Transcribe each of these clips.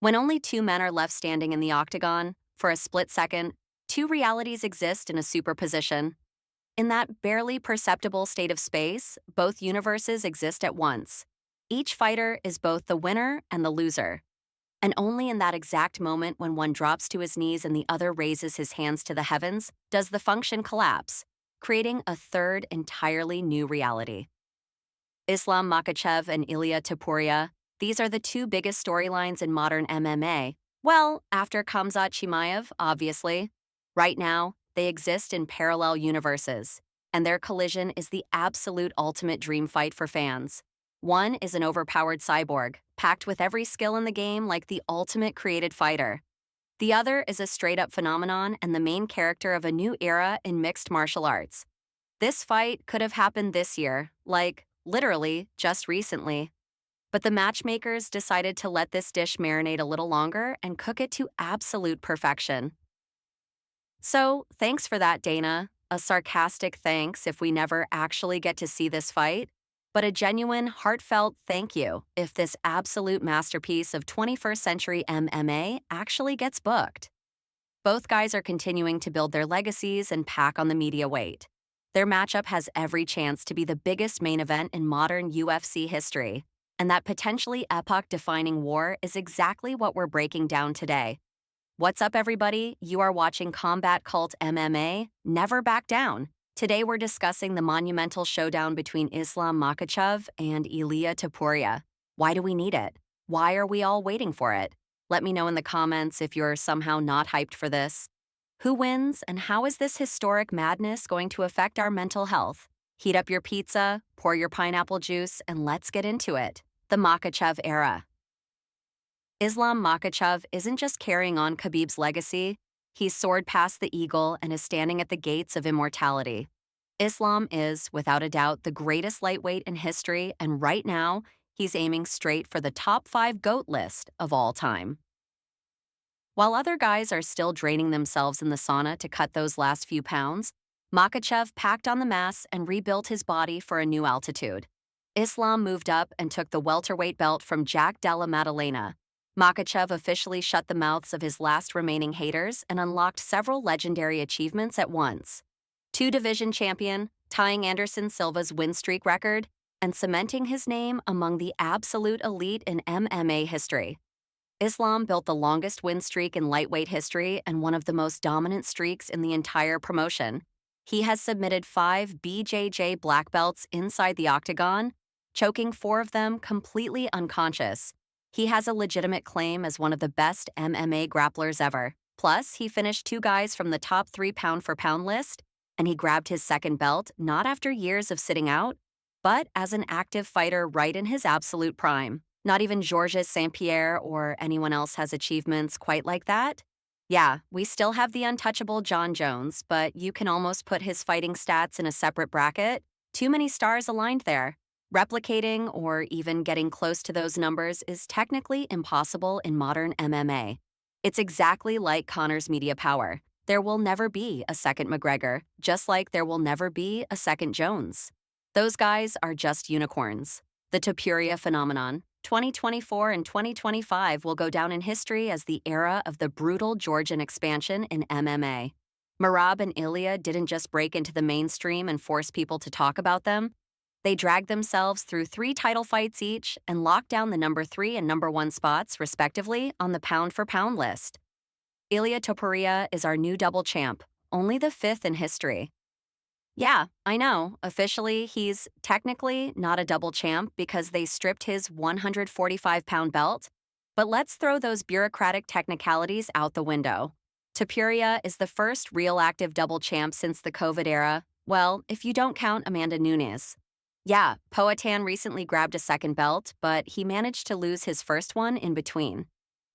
When only two men are left standing in the octagon, for a split second, two realities exist in a superposition. In that barely perceptible state of space, both universes exist at once. Each fighter is both the winner and the loser. And only in that exact moment when one drops to his knees and the other raises his hands to the heavens does the function collapse, creating a third entirely new reality. Islam Makhachev and Ilia Topuria, these are the two biggest storylines in modern MMA. Well, after Khamzat Chimaev, obviously. Right now, they exist in parallel universes, and their collision is the absolute ultimate dream fight for fans. One is an overpowered cyborg, packed with every skill in the game like the ultimate created fighter. The other is a straight-up phenomenon and the main character of a new era in mixed martial arts. This fight could have happened this year, like, literally, just recently. But the matchmakers decided to let this dish marinate a little longer and cook it to absolute perfection. So, thanks for that, Dana. A sarcastic thanks if we never actually get to see this fight, but a genuine, heartfelt thank you if this absolute masterpiece of 21st century MMA actually gets booked. Both guys are continuing to build their legacies and pack on the media weight. Their matchup has every chance to be the biggest main event in modern UFC history, and that potentially epoch-defining war is exactly what we're breaking down today. What's up, everybody? You are watching Combat Cult MMA. Never back down. Today we're discussing the monumental showdown between Islam Makhachev and Ilia Topuria. Why do we need it? Why are we all waiting for it? Let me know in the comments if you're somehow not hyped for this. Who wins, and how is this historic madness going to affect our mental health? Heat up your pizza, pour your pineapple juice, and let's get into it. The Makhachev era. Islam Makhachev isn't just carrying on Khabib's legacy, he's soared past the eagle and is standing at the gates of immortality. Islam is, without a doubt, the greatest lightweight in history, and right now, he's aiming straight for the top 5 GOAT list of all time. While other guys are still draining themselves in the sauna to cut those last few pounds, Makhachev packed on the mass and rebuilt his body for a new altitude. Islam moved up and took the welterweight belt from Jack Della Maddalena. Makhachev officially shut the mouths of his last remaining haters and unlocked several legendary achievements at once. 2-division champion, tying Anderson Silva's win streak record, and cementing his name among the absolute elite in MMA history. Islam built the longest win streak in lightweight history and one of the most dominant streaks in the entire promotion. He has submitted 5 BJJ black belts inside the octagon, choking 4 of them completely unconscious. He has a legitimate claim as one of the best MMA grapplers ever. Plus, he finished 2 guys from the top 3 pound-for-pound list, and he grabbed his second belt not after years of sitting out, but as an active fighter right in his absolute prime. Not even Georges St-Pierre or anyone else has achievements quite like that. Yeah, we still have the untouchable John Jones, but you can almost put his fighting stats in a separate bracket. Too many stars aligned there. Replicating or even getting close to those numbers is technically impossible in modern MMA. It's exactly like Conor's media power. There will never be a second McGregor, just like there will never be a second Jones. Those guys are just unicorns. The Topuria phenomenon, 2024 and 2025 will go down in history as the era of the brutal Georgian expansion in MMA. Merab and Ilia didn't just break into the mainstream and force people to talk about them. They dragged themselves through 3 title fights each and locked down the number 3 and number 1 spots, respectively, on the pound-for-pound list. Ilia Topuria is our new double champ, only the 5th in history. Yeah, I know, officially he's technically not a double champ because they stripped his 145-pound belt, but let's throw those bureaucratic technicalities out the window. Topuria is the first real active double champ since the COVID era, well, if you don't count Amanda Nunes. Yeah, Poatan recently grabbed a second belt, but he managed to lose his first one in between.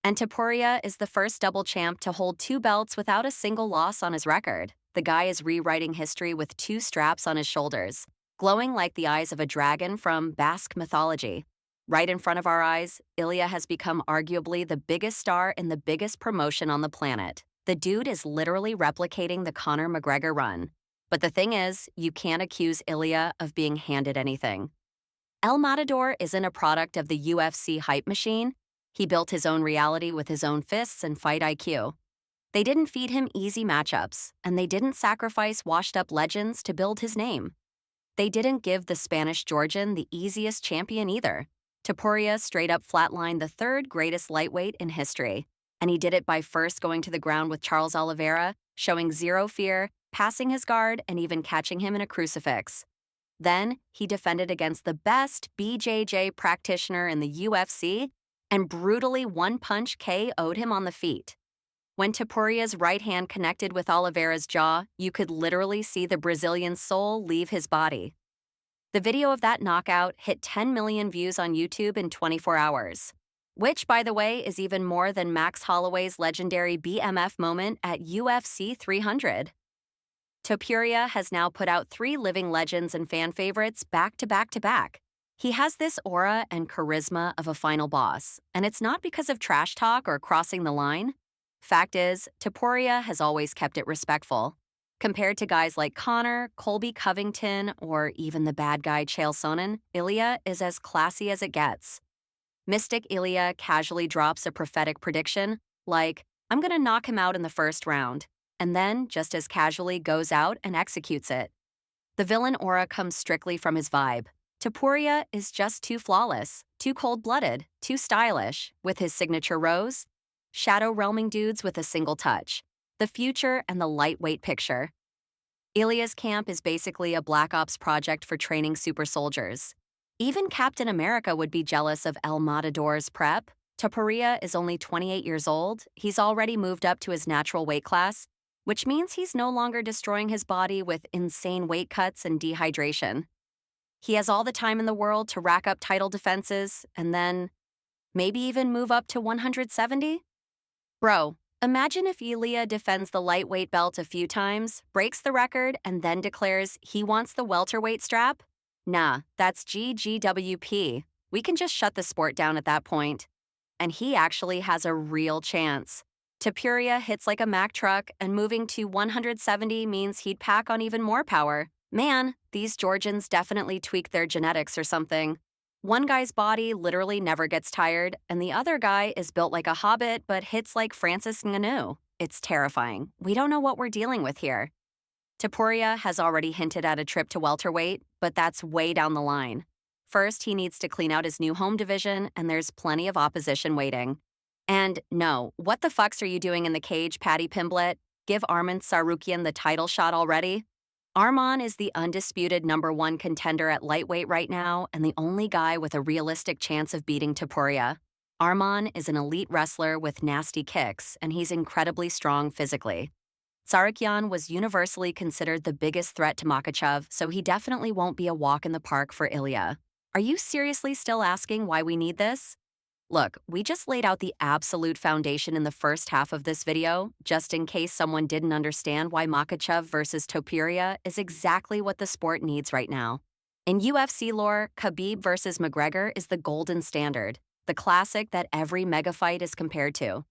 And Topuria is the first double champ to hold 2 belts without a single loss on his record. The guy is rewriting history with 2 straps on his shoulders, glowing like the eyes of a dragon from Basque mythology. Right in front of our eyes, Ilia has become arguably the biggest star in the biggest promotion on the planet. The dude is literally replicating the Conor McGregor run. But the thing is, you can't accuse Ilia of being handed anything. El Matador isn't a product of the UFC hype machine. He built his own reality with his own fists and fight IQ. They didn't feed him easy matchups, and they didn't sacrifice washed-up legends to build his name. They didn't give the Spanish Georgian the easiest champion either. Topuria straight-up flatlined the third greatest lightweight in history, and he did it by first going to the ground with Charles Oliveira, showing zero fear, passing his guard, and even catching him in a crucifix. Then, he defended against the best BJJ practitioner in the UFC and brutally one-punch KO'd him on the feet. When Topuria's right hand connected with Oliveira's jaw, you could literally see the Brazilian's soul leave his body. The video of that knockout hit 10 million views on YouTube in 24 hours, which, by the way, is even more than Max Holloway's legendary BMF moment at UFC 300. Topuria has now put out 3 living legends and fan favorites back to back to back. He has this aura and charisma of a final boss, and it's not because of trash talk or crossing the line. Fact is, Topuria has always kept it respectful. Compared to guys like Conor, Colby Covington, or even the bad guy Chael Sonnen, Ilia is as classy as it gets. Mystic Ilia casually drops a prophetic prediction, like, I'm gonna knock him out in the first round, and then, just as casually, goes out and executes it. The villain aura comes strictly from his vibe. Topuria is just too flawless, too cold-blooded, too stylish, with his signature rose. Shadow realming dudes with a single touch. The future and the lightweight picture. Ilia's camp is basically a Black Ops project for training super soldiers. Even Captain America would be jealous of El Matador's prep. Topuria is only 28 years old. He's already moved up to his natural weight class, which means he's no longer destroying his body with insane weight cuts and dehydration. He has all the time in the world to rack up title defenses and then maybe even move up to 170? Bro, imagine if Ilia defends the lightweight belt a few times, breaks the record, and then declares he wants the welterweight strap? Nah, that's GGWP. We can just shut the sport down at that point. And he actually has a real chance. Topuria hits like a Mack truck, and moving to 170 means he'd pack on even more power. Man, these Georgians definitely tweaked their genetics or something. One guy's body literally never gets tired, and the other guy is built like a hobbit but hits like Francis Ngannou. It's terrifying. We don't know what we're dealing with here. Topuria has already hinted at a trip to welterweight, but that's way down the line. First, he needs to clean out his new home division, and there's plenty of opposition waiting. And no, what the fucks are you doing in the cage, Paddy Pimblett? Give Arman Tsarukyan the title shot already? Arman is the undisputed #1 contender at lightweight right now and the only guy with a realistic chance of beating Topuria. Arman is an elite wrestler with nasty kicks, and he's incredibly strong physically. Tsarukyan was universally considered the biggest threat to Makhachev, so he definitely won't be a walk in the park for Ilia. Are you seriously still asking why we need this? Look, we just laid out the absolute foundation in the first half of this video, just in case someone didn't understand why Makhachev versus Topuria is exactly what the sport needs right now. In UFC lore, Khabib versus McGregor is the golden standard, the classic that every mega fight is compared to.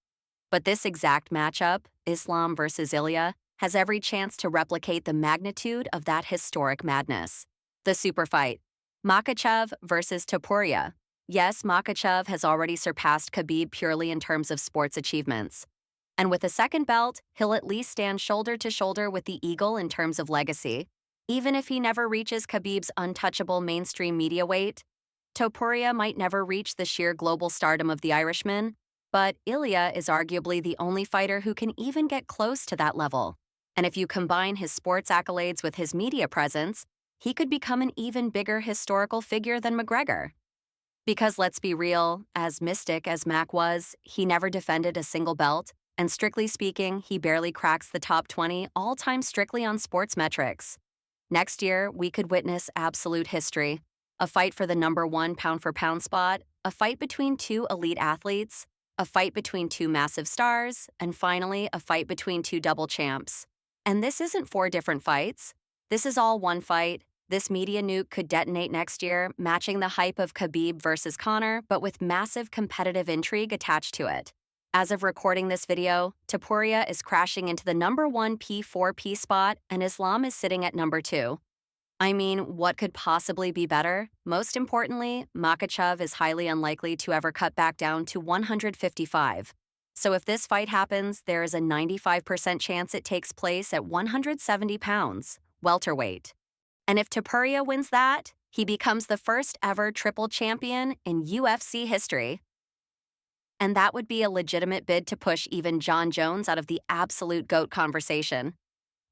But this exact matchup, Islam versus Ilia, has every chance to replicate the magnitude of that historic madness. The super fight, Makhachev versus Topuria. Yes, Makhachev has already surpassed Khabib purely in terms of sports achievements. And with a second belt, he'll at least stand shoulder to shoulder with the Eagle in terms of legacy. Even if he never reaches Khabib's untouchable mainstream media weight, Topuria might never reach the sheer global stardom of the Irishman, but Ilia is arguably the only fighter who can even get close to that level. And if you combine his sports accolades with his media presence, he could become an even bigger historical figure than McGregor. Because let's be real, as mystic as Mac was, he never defended a single belt, and strictly speaking, he barely cracks the top 20 all-time strictly on sports metrics. Next year, we could witness absolute history. A fight for the #1 pound-for-pound spot, a fight between 2 elite athletes, a fight between 2 massive stars, and finally, a fight between 2 double champs. And this isn't 4 different fights. This is all one fight. This media nuke could detonate next year, matching the hype of Khabib versus Conor, but with massive competitive intrigue attached to it. As of recording this video, Topuria is crashing into the #1 P4P spot, and Islam is sitting at #2. I mean, what could possibly be better? Most importantly, Makhachev is highly unlikely to ever cut back down to 155. So if this fight happens, there is a 95% chance it takes place at 170 pounds, welterweight. And if Topuria wins that, he becomes the first ever triple champion in UFC history. And that would be a legitimate bid to push even Jon Jones out of the absolute GOAT conversation.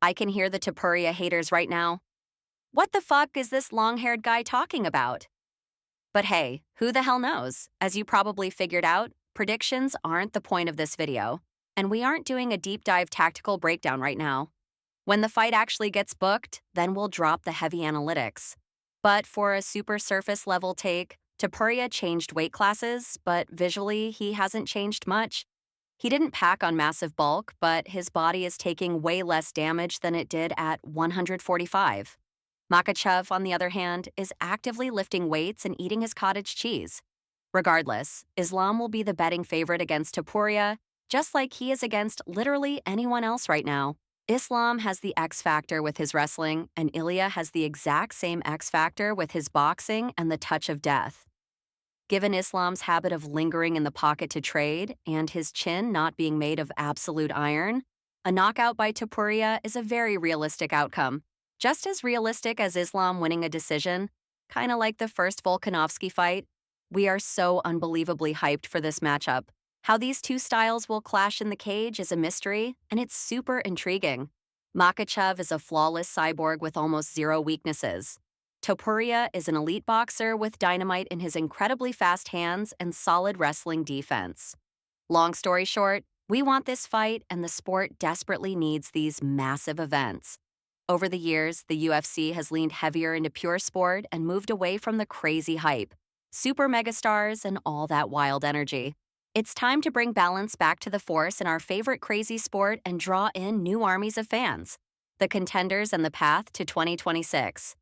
I can hear the Topuria haters right now. What the fuck is this long-haired guy talking about? But hey, who the hell knows? As you probably figured out, predictions aren't the point of this video, and we aren't doing a deep dive tactical breakdown right now. When the fight actually gets booked, then we'll drop the heavy analytics. But for a super surface level take, Topuria changed weight classes, but visually he hasn't changed much. He didn't pack on massive bulk, but his body is taking way less damage than it did at 145. Makhachev, on the other hand, is actively lifting weights and eating his cottage cheese. Regardless, Islam will be the betting favorite against Topuria, just like he is against literally anyone else right now. Islam has the X factor with his wrestling, and Ilia has the exact same X factor with his boxing and the touch of death. Given Islam's habit of lingering in the pocket to trade and his chin not being made of absolute iron, a knockout by Topuria is a very realistic outcome. Just as realistic as Islam winning a decision, kind of like the first Volkanovski fight. We are so unbelievably hyped for this matchup. How these two styles will clash in the cage is a mystery, and it's super intriguing. Makhachev is a flawless cyborg with almost zero weaknesses. Topuria is an elite boxer with dynamite in his incredibly fast hands and solid wrestling defense. Long story short, we want this fight, and the sport desperately needs these massive events. Over the years, the UFC has leaned heavier into pure sport and moved away from the crazy hype, super megastars, and all that wild energy. It's time to bring balance back to the force in our favorite crazy sport and draw in new armies of fans, the contenders and the path to 2026.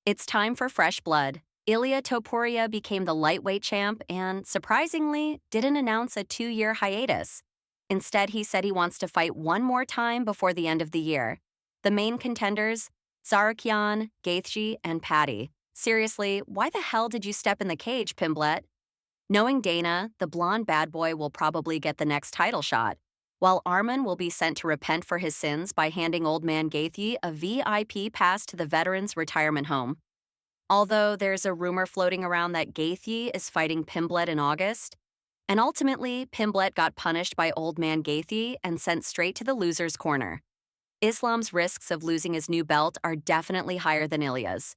It's time for fresh blood. Ilia Topuria became the lightweight champ and, surprisingly, didn't announce a 2-year hiatus. Instead, he said he wants to fight one more time before the end of the year. The main contenders, Tsarukyan, Gaethje, and Petr. Seriously, why the hell did you step in the cage, Pimblet? Knowing Dana, the blonde bad boy will probably get the next title shot, while Arman will be sent to repent for his sins by handing old man Gaethje a VIP pass to the veterans' retirement home. Although there's a rumor floating around that Gaethje is fighting Pimblet in August, and ultimately Pimblet got punished by old man Gaethje and sent straight to the loser's corner. Islam's risks of losing his new belt are definitely higher than Ilia's,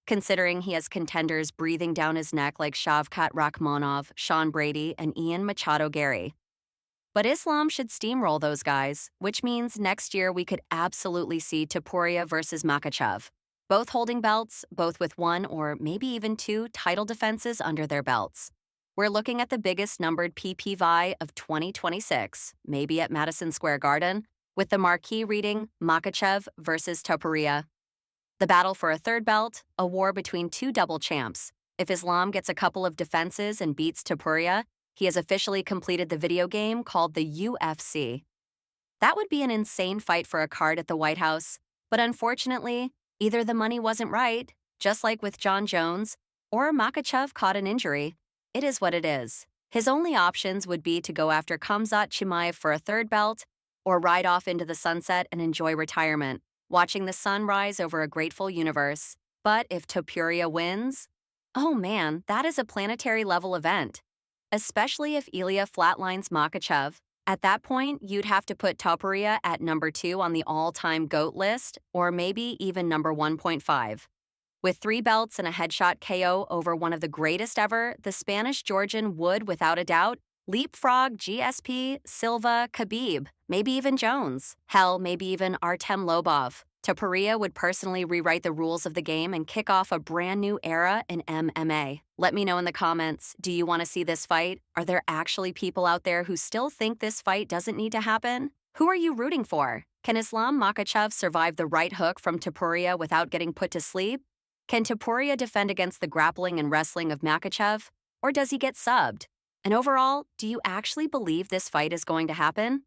considering he has contenders breathing down his neck like Shavkat Rakhmonov, Sean Brady, and Ian Machado Gary. But Islam should steamroll those guys, which means next year we could absolutely see Topuria versus Makhachev, both holding belts, both with 1 or maybe even 2 title defenses under their belts. We're looking at the biggest numbered PPV of 2026, maybe at Madison Square Garden, with the marquee reading Makhachev versus Topuria. The battle for a third belt, a war between 2 double champs. If Islam gets a couple of defenses and beats Topuria, he has officially completed the video game called the UFC. That would be an insane fight for a card at the White House, but unfortunately, either the money wasn't right, just like with Jon Jones, or Makhachev caught an injury. It is what it is. His only options would be to go after Khamzat Chimaev for a third belt, or ride off into the sunset and enjoy retirement, watching the sun rise over a grateful universe. But if Topuria wins, oh man, that is a planetary-level event. Especially if Ilia flatlines Makhachev. At that point, you'd have to put Topuria at number 2 on the all-time GOAT list, or maybe even number 1.5. With 3 belts and a headshot KO over one of the greatest ever, the Spanish-Georgian would, without a doubt, leapfrog GSP, Silva, Khabib, maybe even Jones. Hell, maybe even Artem Lobov. Topuria would personally rewrite the rules of the game and kick off a brand new era in MMA. Let me know in the comments, do you want to see this fight? Are there actually people out there who still think this fight doesn't need to happen? Who are you rooting for? Can Islam Makhachev survive the right hook from Topuria without getting put to sleep? Can Topuria defend against the grappling and wrestling of Makhachev? Or does he get subbed? And overall, do you actually believe this fight is going to happen?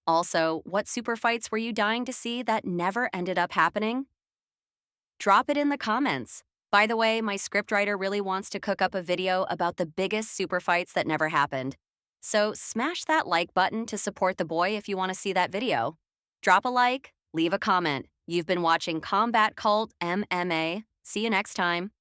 Also, what super fights were you dying to see that never ended up happening? Drop it in the comments. By the way, my scriptwriter really wants to cook up a video about the biggest super fights that never happened. So smash that like button to support the boy if you want to see that video. Drop a like, leave a comment. You've been watching Combat Cult MMA. See you next time.